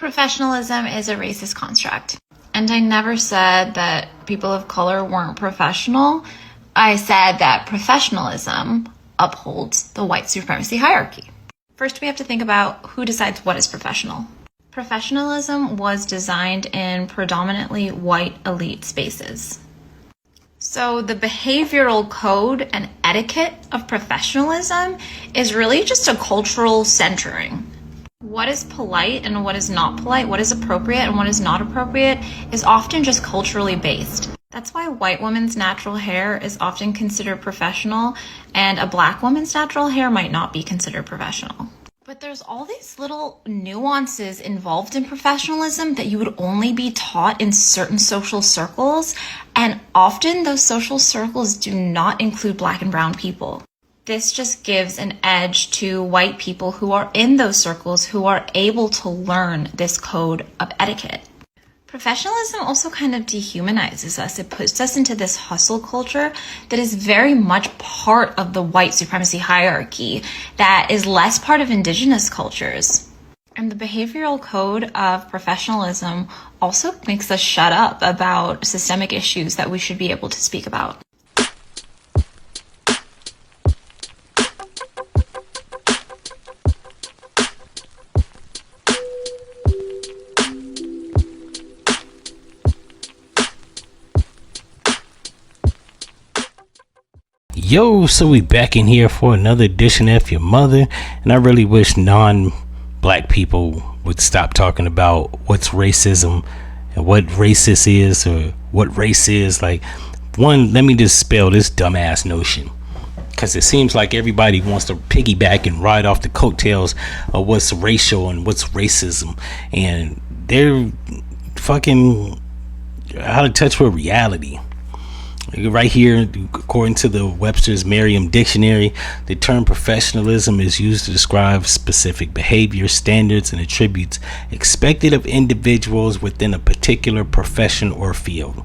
Professionalism is a racist construct. And I never said that people of color weren't professional. I said that professionalism upholds the white supremacy hierarchy. First, we have to think about who decides what is professional. Professionalism was designed in predominantly white elite spaces. So the behavioral code and etiquette of professionalism is really just a cultural centering. What is polite and what is not polite, what is appropriate and what is not appropriate is often just culturally based. That's why a white woman's natural hair is often considered professional and a black woman's natural hair might not be considered professional. But there's all these little nuances involved in professionalism that you would only be taught in certain social circles, and often those social circles do not include black and brown people. This just gives an edge to white people who are in those circles who are able to learn this code of etiquette. Professionalism also kind of dehumanizes us. It puts us into this hustle culture that is very much part of the white supremacy hierarchy that is less part of indigenous cultures. And the behavioral code of professionalism also makes us shut up about systemic issues that we should be able to speak about. Yo, so we back in here for another edition of F-ya-Motha, and I really wish non-black people would stop talking about what's racism and what racist is or what race is. Like, one, let me just spell this dumbass notion, because it seems like everybody wants to piggyback and ride off the coattails of what's racial and what's racism, and they're fucking out of touch with reality. Right here, according to the Webster's Merriam Dictionary, the term professionalism is used to describe specific behavior, standards, and attributes expected of individuals within a particular profession or field.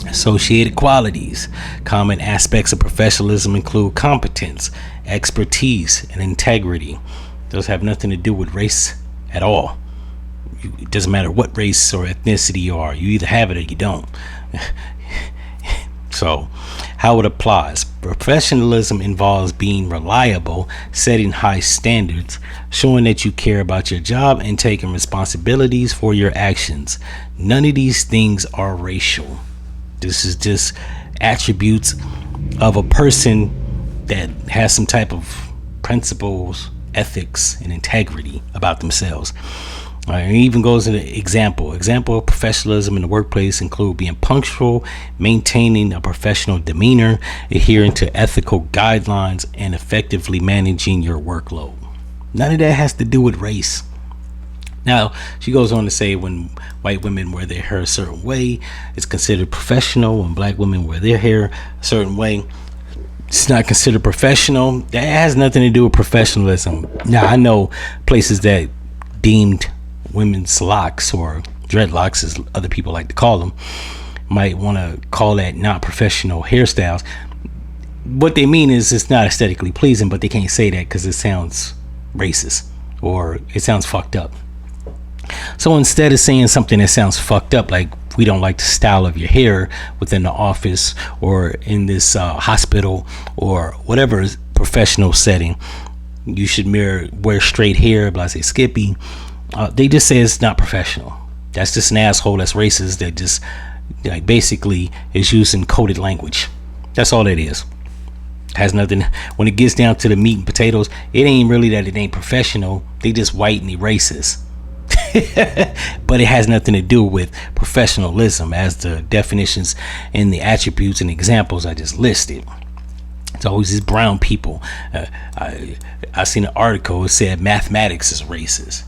Associated qualities. Common aspects of professionalism include competence, expertise, and integrity. Those have nothing to do with race at all. It doesn't matter what race or ethnicity you are. You either have it or you don't. So, how it applies. Professionalism involves being reliable, setting high standards, showing that you care about your job, and taking responsibilities for your actions. None of these things are racial. This is just attributes of a person that has some type of principles, ethics, and integrity about themselves. It even goes into example of professionalism in the workplace include being punctual, maintaining a professional demeanor, adhering to ethical guidelines, and effectively managing your workload. None of that has to do with race. Now, she goes on to say when white women wear their hair a certain way, it's considered professional. When black women wear their hair a certain way, it's not considered professional. That has nothing to do with professionalism. Now, I know places that deemed women's locks or dreadlocks, as other people like to call them, might want to call that not professional hairstyles. What they mean is it's not aesthetically pleasing, but they can't say that because it sounds racist or it sounds fucked up. So instead of saying something that sounds fucked up, like we don't like the style of your hair within the office or in this hospital or whatever professional setting, you should wear straight hair, blah, say Skippy. They just say it's not professional. That's just an asshole that's racist that just like basically is using coded language. That's all it is. Has nothing. When it gets down to the meat and potatoes, it ain't really that it ain't professional. They just white and they racist. But it has nothing to do with professionalism as the definitions and the attributes and examples I just listed. It's always these brown people. I seen an article that said mathematics is racist.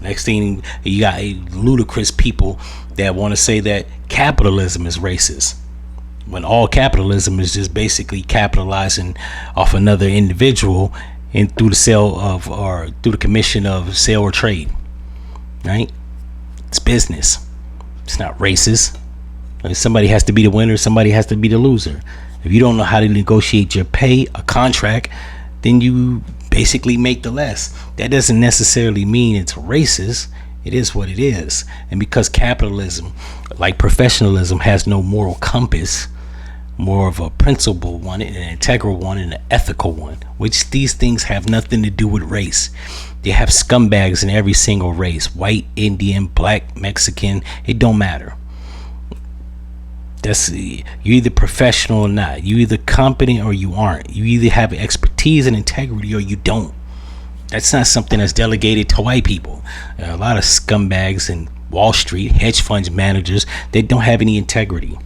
Next thing, you got ludicrous people that want to say that capitalism is racist, when all capitalism is just basically capitalizing off another individual and through the sale of or through the commission of sale or trade. Right? It's business. It's not racist. Somebody has to be the winner. Somebody has to be the loser. If you don't know how to negotiate your pay, a contract, then you basically make the less. That doesn't necessarily mean it's racist. It is what it is. And because capitalism, like professionalism, has no moral compass, more of a principled one, an integral one, and an ethical one, which these things have nothing to do with race. They have scumbags in every single race, white, Indian, black, Mexican, it don't matter. That's, you're either professional or not. You either competent or you aren't. You either have expertise and integrity or you don't. That's not something that's delegated to white people. A lot of scumbags in Wall Street, hedge fund managers, they don't have any integrity.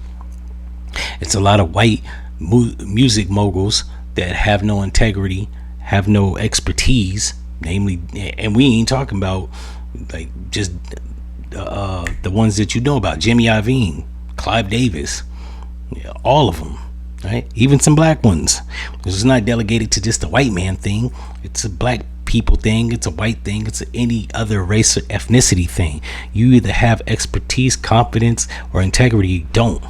It's a lot of white music moguls that have no integrity, have no expertise, namely, and we ain't talking about like just the ones that you know about, Jimmy Iovine, Clive Davis, all of them, right? Even some black ones. This is not delegated to just a white man thing. It's a black people thing. It's a white thing. It's any other race or ethnicity thing. You either have expertise, confidence, or integrity. You don't,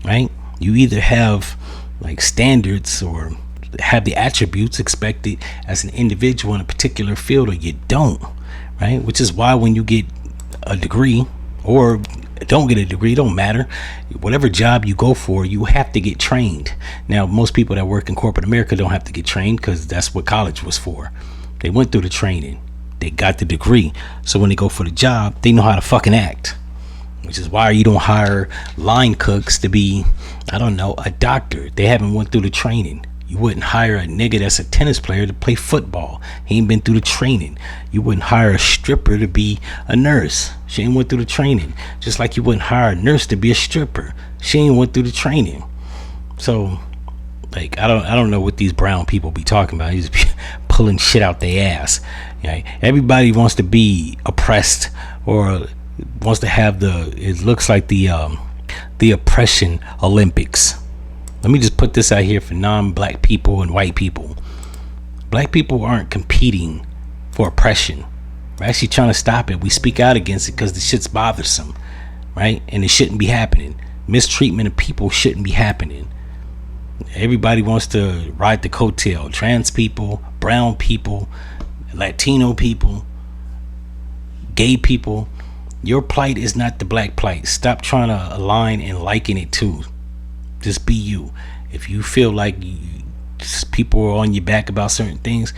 right? You either have like standards or have the attributes expected as an individual in a particular field, or you don't, right? Which is why when you get a degree or don't get a degree, don't matter, whatever job you go for, you have to get trained. Now, most people that work in corporate America don't have to get trained because that's what college was for. They went through the training, they got the degree, so when they go for the job, they know how to fucking act. Which is why you don't hire line cooks to be, I don't know, a doctor. They haven't went through the training. You wouldn't hire a nigga that's a tennis player to play football. He ain't been through the training. You wouldn't hire a stripper to be a nurse. She ain't went through the training. Just like you wouldn't hire a nurse to be a stripper. She ain't went through the training. So, like, I don't know what these brown people be talking about. He's pulling shit out their ass. Right? Everybody wants to be oppressed or wants to have it looks like the oppression Olympics. Let me just put this out here for non-black people and white people. Black people aren't competing for oppression. We're actually trying to stop it. We speak out against it because the shit's bothersome, right? And it shouldn't be happening. Mistreatment of people shouldn't be happening. Everybody wants to ride the coattail. Trans people, brown people, Latino people, gay people. Your plight is not the black plight. Stop trying to align and liken it to. Just be you. If you feel like people are on your back about certain things,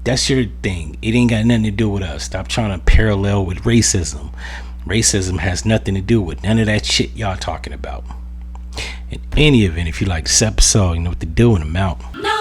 that's your thing. It ain't got nothing to do with us. Stop trying to parallel with racism. Racism has nothing to do with none of that shit y'all talking about. In any event, if you like this episode, you know what to do, and I'm out. No.